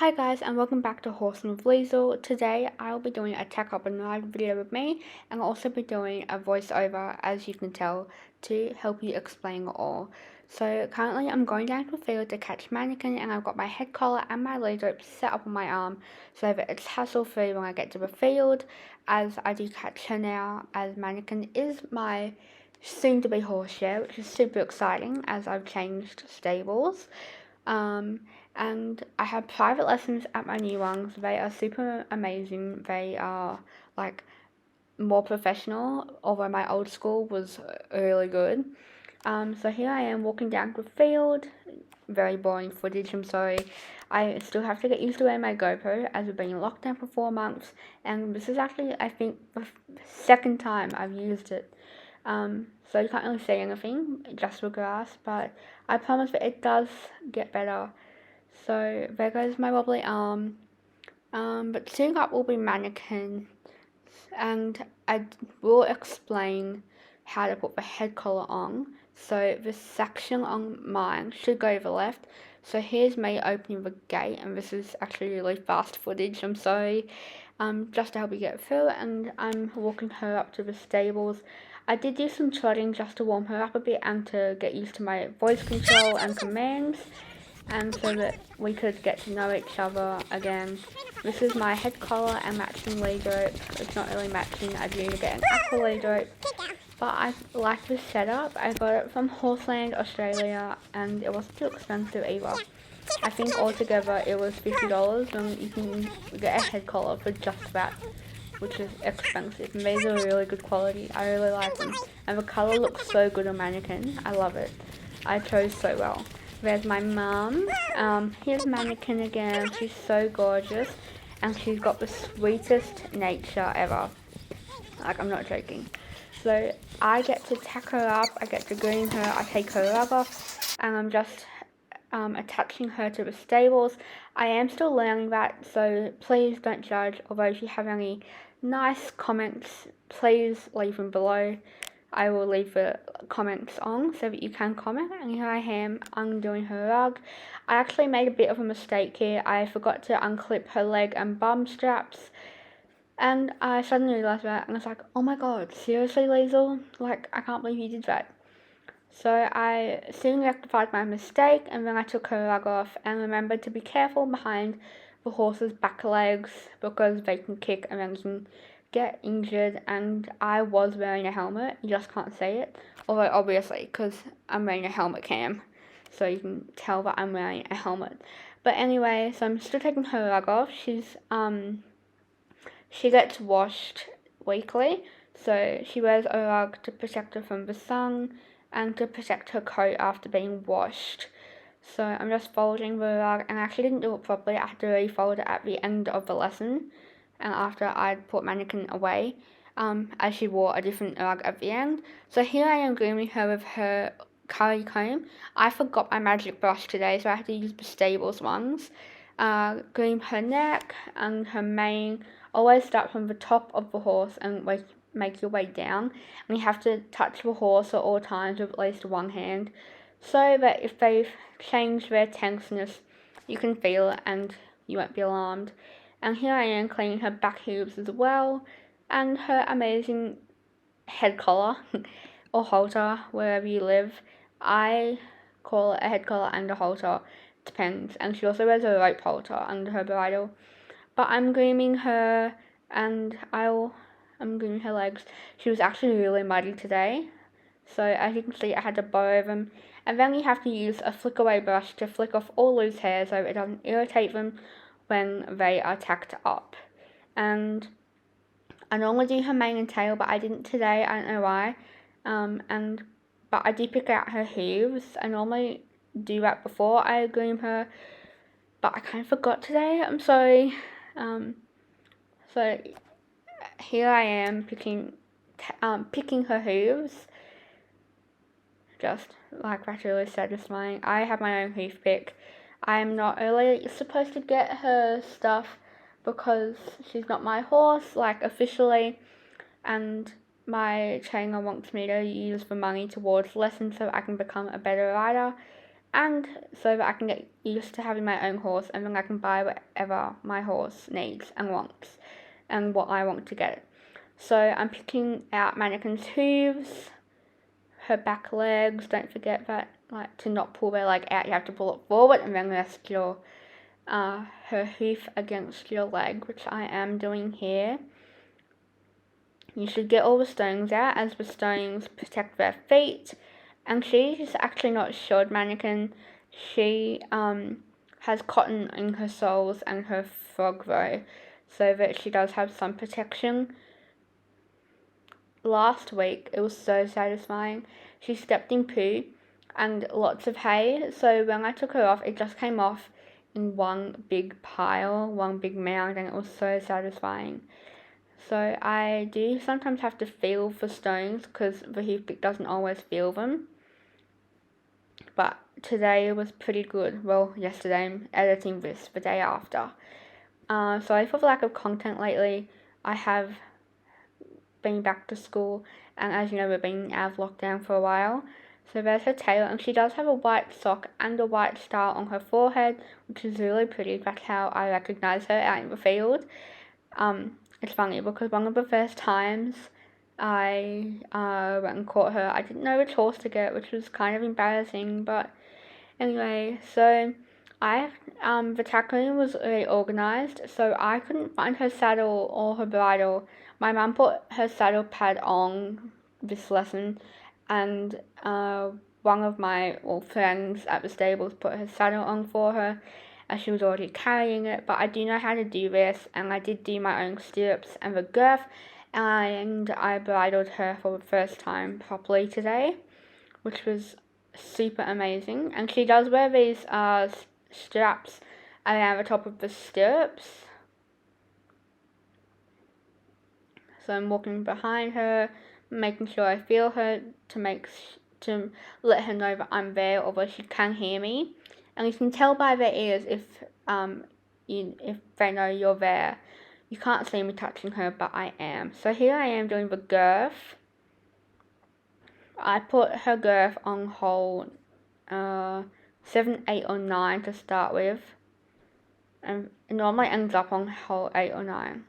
Hi guys, and welcome back to Horsinwithliesl. Today I'll be doing a Tack up and ride video with me, and I'll also be doing a voiceover, as you can tell, to help you explain it all. So currently I'm going down to the field to catch mannequin, and I've got my head collar and my lead rope set up on my arm so that it's hassle free when I get to the field, as I do catch her now, as mannequin is my soon to be horse share, which is super exciting as I've changed stables. And I have private lessons at my new ones. They are super amazing. They are like more professional, although my old school was really good. So here I am walking down the field. Very boring footage, I'm sorry. I still have to get used to wearing my GoPro as we've been in lockdown for 4 months, and this is actually, I think, the second time I've used it. So you can't really see anything, just the grass, but I promise that it does get better. So there goes my wobbly arm. But soon up will be mannequin, and I will explain how to put the head collar on. So the section on mine should go to the left. So here's me opening the gate, and this is actually really fast footage, I'm sorry. Just to help you get through, and I'm walking her up to the stables. I did do some trotting just to warm her up a bit and to get used to my voice control and commands, and so that we could get to know each other again. This is my head collar and matching lead rope. It's not really matching, I do get an aqua lead rope, but I like this setup. I got it from Horseland, Australia, and it wasn't too expensive either. I think altogether it was $50, and you can get a head collar for just that, which is expensive. And these are really good quality. I really like them, and the colour looks so good on mannequin. I love it. I chose so well. There's my mum. Here's mannequin again. She's so gorgeous, and she's got the sweetest nature ever. Like, I'm not joking. So I get to tack her up, I get to groom her, I take her rug off, and I'm just attaching her to the stables. I am still learning that, so please don't judge. Although if you have any nice comments, please leave them below. I will leave the comments on so that you can comment. And here I am undoing her rug. I actually made a bit of a mistake here. I forgot to unclip her leg and bum straps, and I suddenly realised that, and I was like, oh my god, seriously, Liesl? Like, I can't believe you did that. So I soon rectified my mistake, and then I took her rug off and remembered to be careful behind the horse's back legs, because they can kick and then you can get injured. And I was wearing a helmet, you just can't see it, although obviously, because I'm wearing a helmet cam, so you can tell that I'm wearing a helmet. But anyway, so I'm still taking her rug off. She gets washed weekly, so she wears a rug to protect her from the sun and to protect her coat after being washed. So I'm just folding the rug, and I actually didn't do it properly. I had to refold it at the end of the lesson, and after I'd put mannequin away, as she wore a different rug at the end. So here I am grooming her with her curry comb. I forgot my magic brush today, so I had to use the stables ones. Groom her neck and her mane. Always start from the top of the horse and make your way down, and you have to touch the horse at all times with at least one hand, so that if they've changed their tenseness, you can feel it and you won't be alarmed. And here I am cleaning her back hooves as well, and her amazing head collar or halter, wherever you live. I call it a head collar and a halter, depends. And she also wears a rope halter under her bridle. But I'm grooming her, and I'm grooming her legs. She was actually really muddy today, so as you can see, I had to borrow them. And then you have to use a flick away brush to flick off all loose hair so it doesn't irritate them when they are tacked up. And I normally do her mane and tail, but I didn't today. I don't know why. But I did pick out her hooves. I normally do that before I groom her, but I kind of forgot today. I'm sorry. So here I am picking her hooves. Just like, that's really satisfying. I have my own hoof pick. I'm not really supposed to get her stuff because she's not my horse, like, officially, and my trainer wants me to use the money towards lessons so I can become a better rider. and so that I can get used to having my own horse, and then I can buy whatever my horse needs and wants and what I want to get. So I'm picking out Mannequin's hooves, her back legs. Don't forget that, like, to not pull their leg out, you have to pull it forward and then rest your her hoof against your leg, which I am doing here. You should get all the stones out, as the stones protect their feet. And she's actually not shod Mannequin. She has cotton in her soles and her frog though, so that she does have some protection. Last week, it was so satisfying. She stepped in poo and lots of hay, so when I took her off, it just came off in one big pile, one big mound, and it was so satisfying. So I do sometimes have to feel for stones because the hoof pick doesn't always feel them. But today was pretty good. Well, yesterday, I'm editing this the day after. Sorry for the lack of content lately. I have been back to school, and as you know, we've been out of lockdown for a while. So there's her tail, and she does have a white sock and a white star on her forehead, which is really pretty. That's how I recognise her out in the field. It's funny because one of the first times I went and caught her, I didn't know which horse to get, which was kind of embarrassing, but anyway, so the tack room was really organised, so I couldn't find her saddle or her bridle. My mum put her saddle pad on this lesson, and one of my friends at the stables put her saddle on for her, as she was already carrying it. But I do know how to do this, and I did do my own stirrups and the girth, and I bridled her for the first time properly today, which was super amazing. And she does wear these straps around the top of the stirrups. So I'm walking behind her, making sure I feel her to let her know that I'm there, although she can hear me. And you can tell by their ears if they know you're there. You can't see me touching her, but I am. So here I am doing the girth. I put her girth on hole 7, 8 or 9 to start with, and it normally ends up on hole 8 or 9.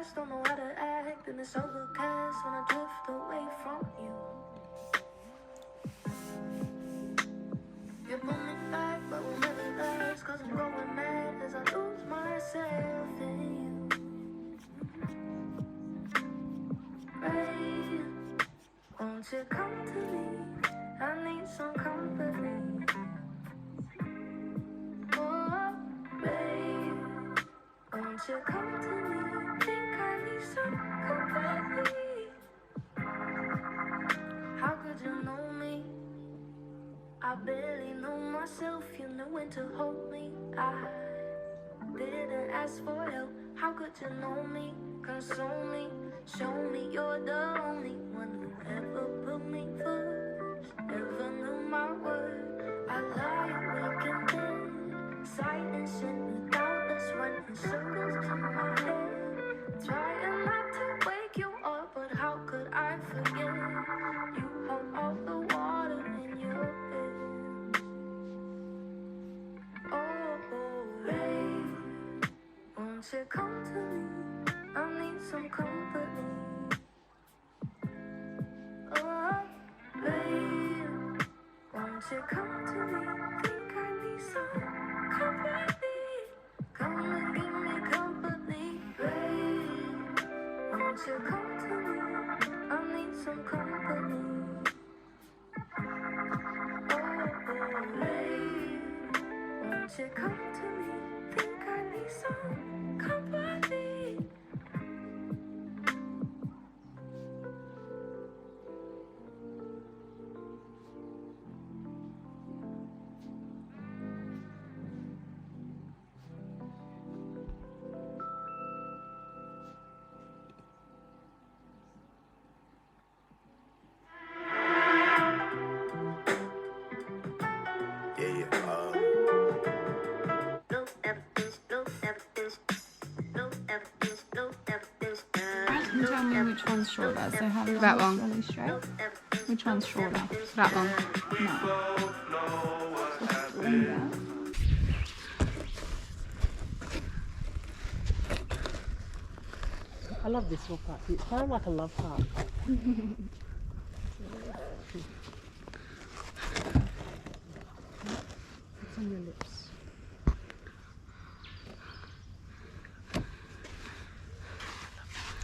fast, don't know how to act, and it's overcast when I drift away from you. You pull me back, but we'll never last, cause I'm going mad as I lose myself in you. Rain, won't you come to me? I need some company. Oh, babe, won't you come to me? Think I need some company. How could you know me? I barely know myself, you knew when to hold me. I didn't ask for help. How could you know me? Console me, show me you're the only one who ever put me first, ever knew my worth. I lie awake in bed, silence and without us running circles in my head. Trying not to wake you up, but how could I forget? You hold all the water in your head. Oh, babe, won't you come to me? I need some company. Oh, babe, won't you come to me? Think I need some company. Come and give me company, babe. Won't you come to me? I need some company. Oh, babe, won't you come to me? Think I need some company. And tell me which one's shorter. So have your That horse one. really straight. Which one's shorter? That one. No. Just lean down. I love this little park. It's kind of like a love park. It's on your lips.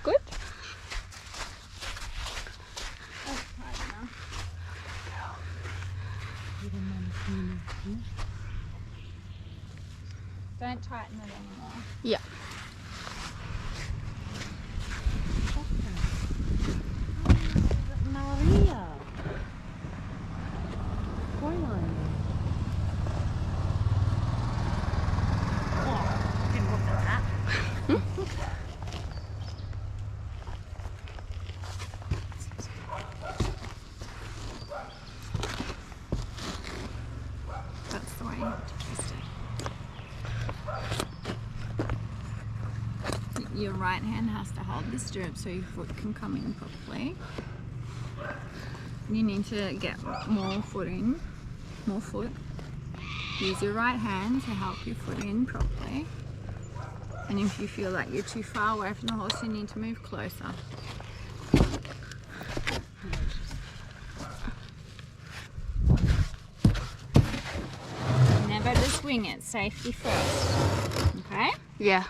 Good? That's tight enough. Don't tighten it anymore. Yeah. Maria. Coraline. Oh, didn't look at that. That's the way you have to twist it. Your right hand has to hold the stirrup so your foot can come in properly. You need to get more foot in, more foot. Use your right hand to help your foot in properly. And if you feel like you're too far away from the horse, you need to move closer. Never just wing it, safety first, okay? Yeah.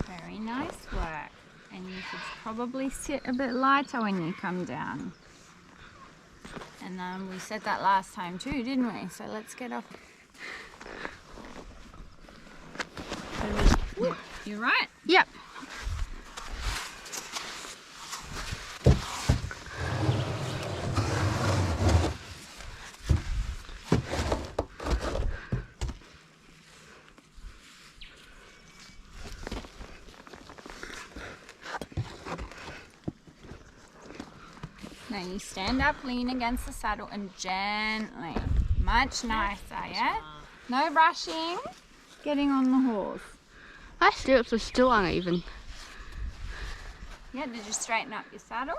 Very nice work. And you should probably sit a bit lighter when you come down. And we said that last time too, didn't we? So let's get off. You right? Yep. Now you stand up, lean against the saddle and gently. Much nicer, yeah? No rushing. Getting on the horse. My stirrups are still uneven. Yeah, did you straighten up your saddle?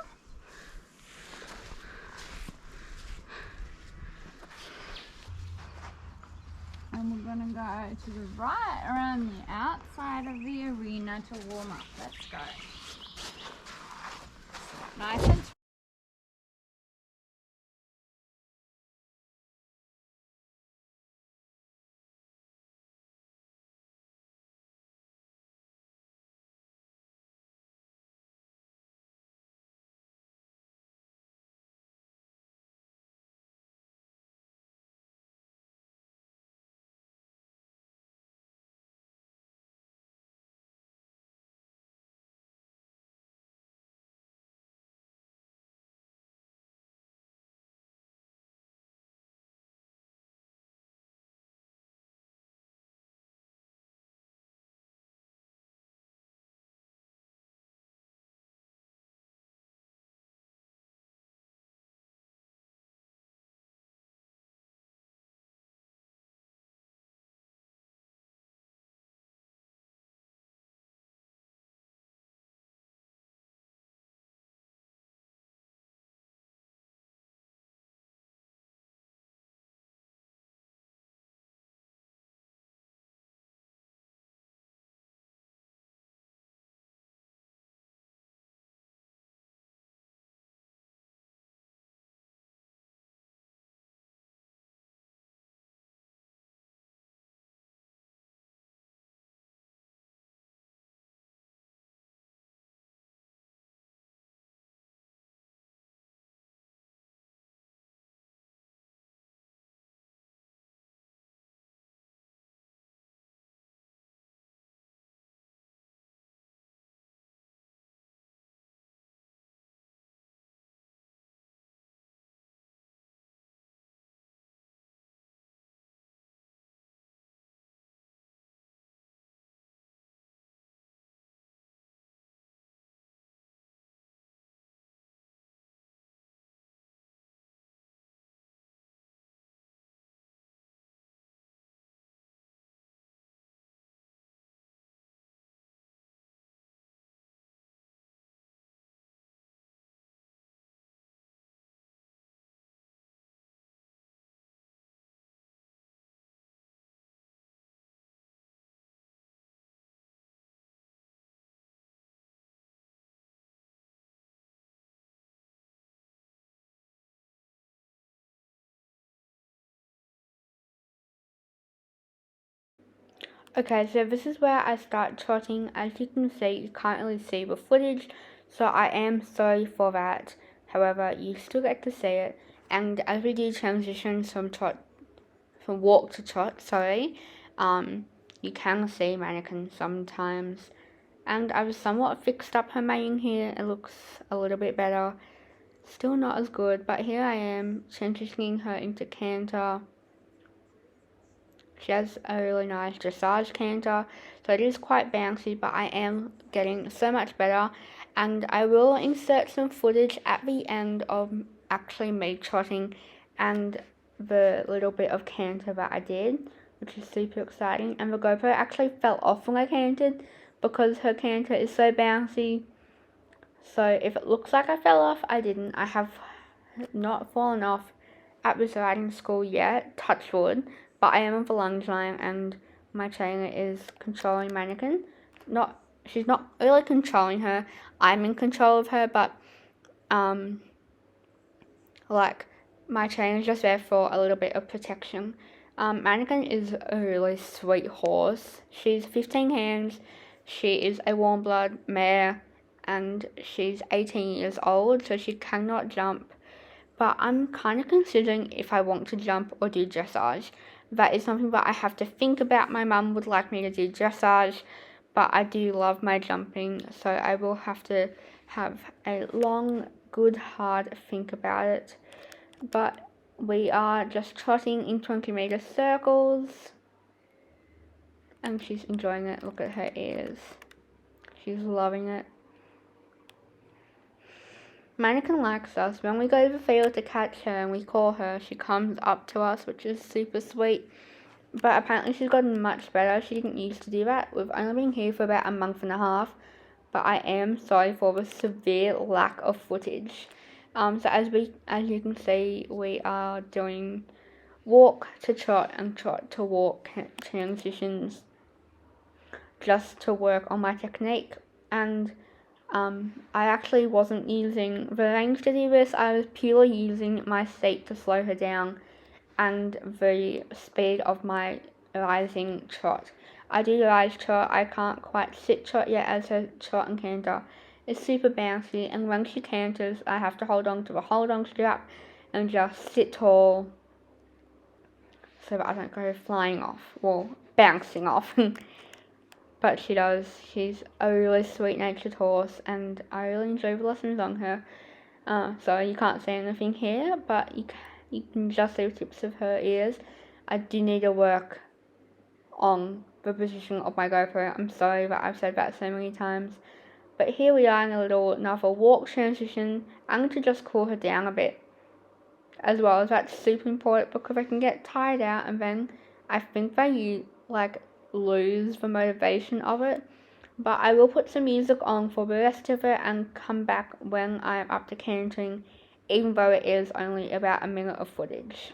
And we're going to go to the right around the outside of the arena to warm up. Let's go. Nice and Okay, so this is where I start trotting. As you can see, you can't really see the footage, so I am sorry for that. However, you still get to see it. And as we do transition from walk to trot, you can see mannequin sometimes. And I've somewhat fixed up her mane here. It looks a little bit better. Still not as good, but here I am transitioning her into canter. She has a really nice dressage canter, so it is quite bouncy, but I am getting so much better. And I will insert some footage at the end of actually me trotting and the little bit of canter that I did, which is super exciting. And the GoPro actually fell off when I cantered because her canter is so bouncy. So if it looks like I fell off, I didn't. I have not fallen off at this riding school yet, touch wood, but I am on the lunge line and my trainer is controlling mannequin. She's not really controlling her, I'm in control of her, but like my trainer's just there for a little bit of protection. Mannequin is a really sweet horse. She's 15 hands, she is a warm blood mare, and she's 18 years old, so she cannot jump. But I'm kind of considering if I want to jump or do dressage. That is something that I have to think about. My mum would like me to do dressage, but I do love my jumping, so I will have to have a long, good, hard think about it. But we are just trotting in 20-meter circles, and she's enjoying it. Look at her ears. She's loving it. Mannequin likes us. When we go to the field to catch her and we call her, she comes up to us, which is super sweet. But apparently she's gotten much better. She didn't used to do that. We've only been here for about a month and a half, but I am sorry for the severe lack of footage. So as you can see, we are doing walk to trot and trot to walk transitions just to work on my technique. And I actually wasn't using the reins to do this. I was purely using my seat to slow her down and the speed of my rising trot. I do rise trot, I can't quite sit trot yet, as her trot and canter is super bouncy, and when she canters I have to hold on to the hold on strap and just sit tall so that I don't go flying off, well, bouncing off. But she does. She's a really sweet-natured horse, and I really enjoy the lessons on her. So you can't see anything here, but you can just see the tips of her ears. I do need to work on the position of my GoPro. I'm sorry that I've said that so many times. But here we are in another walk transition. I'm going to just cool her down a bit as well, as that's super important, because I can get tired out and then I think that you lose the motivation of it. But I will put some music on for the rest of it and come back when I'm up to cantering, even though it is only about a minute of footage.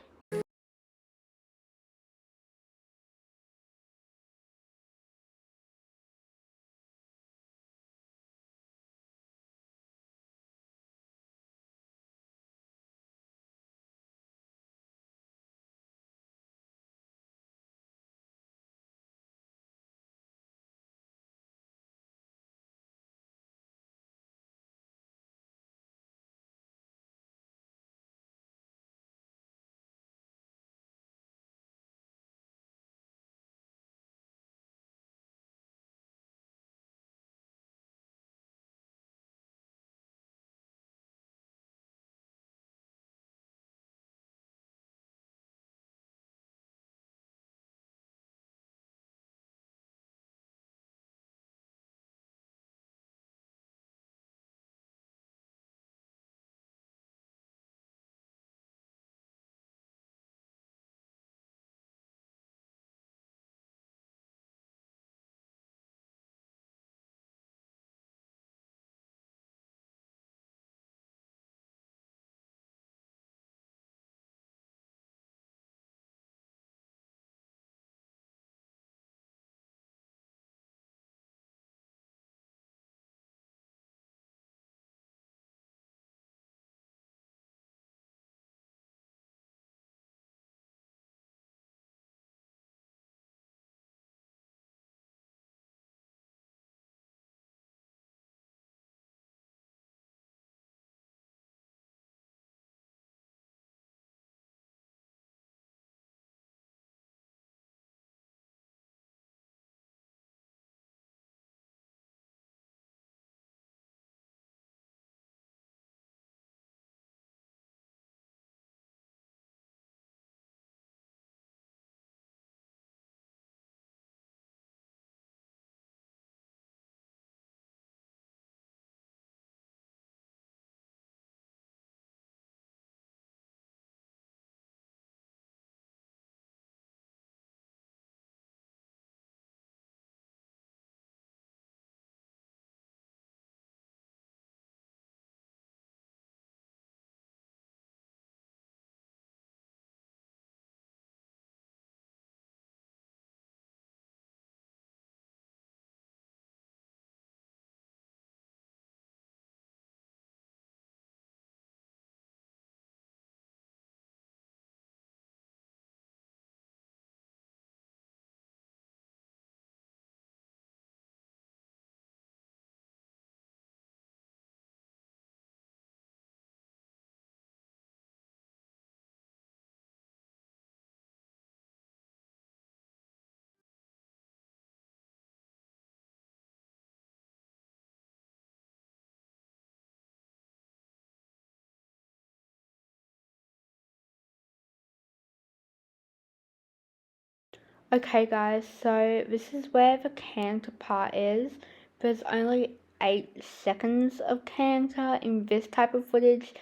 Okay guys, so this is where the canter part is. There's only 8 seconds of canter in this type of footage,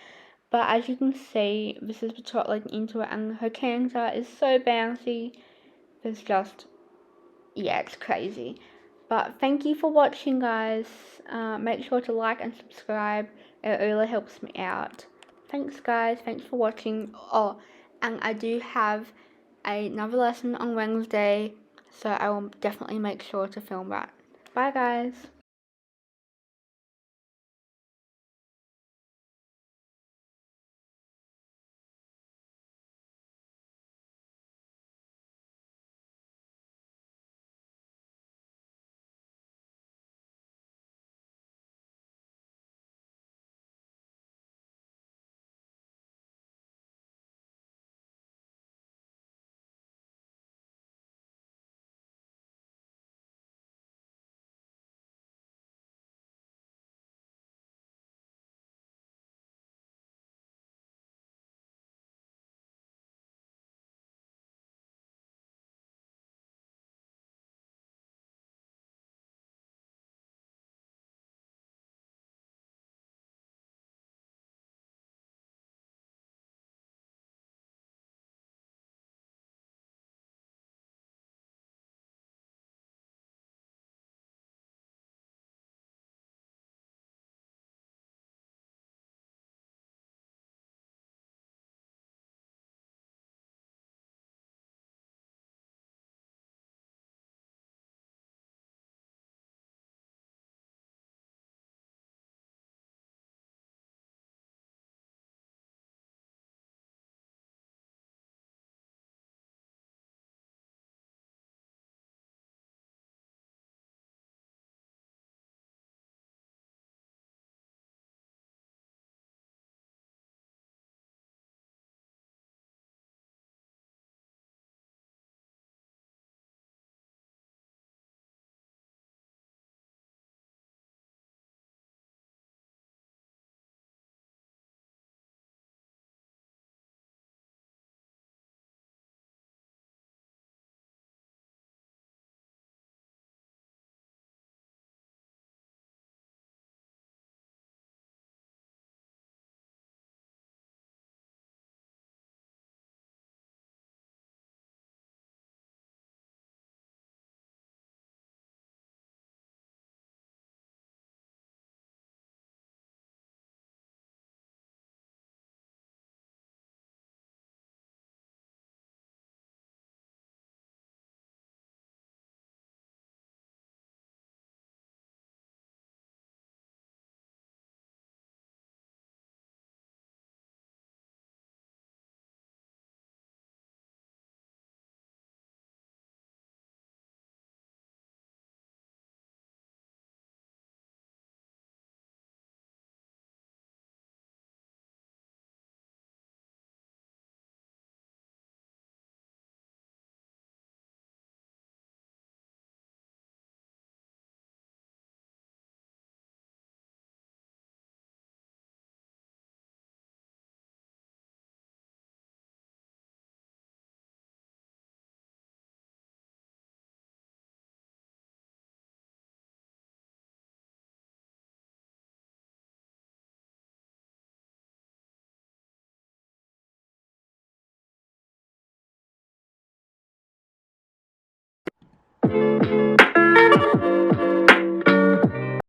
but as you can see, this is the trot leading into it, and her canter is so bouncy. There's just, yeah, it's crazy. But thank you for watching, guys. Make sure to like and subscribe. It really helps me out. Thanks, guys. Thanks for watching. Oh, and I do have another lesson on Wednesday, so I will definitely make sure to film that. Bye, guys.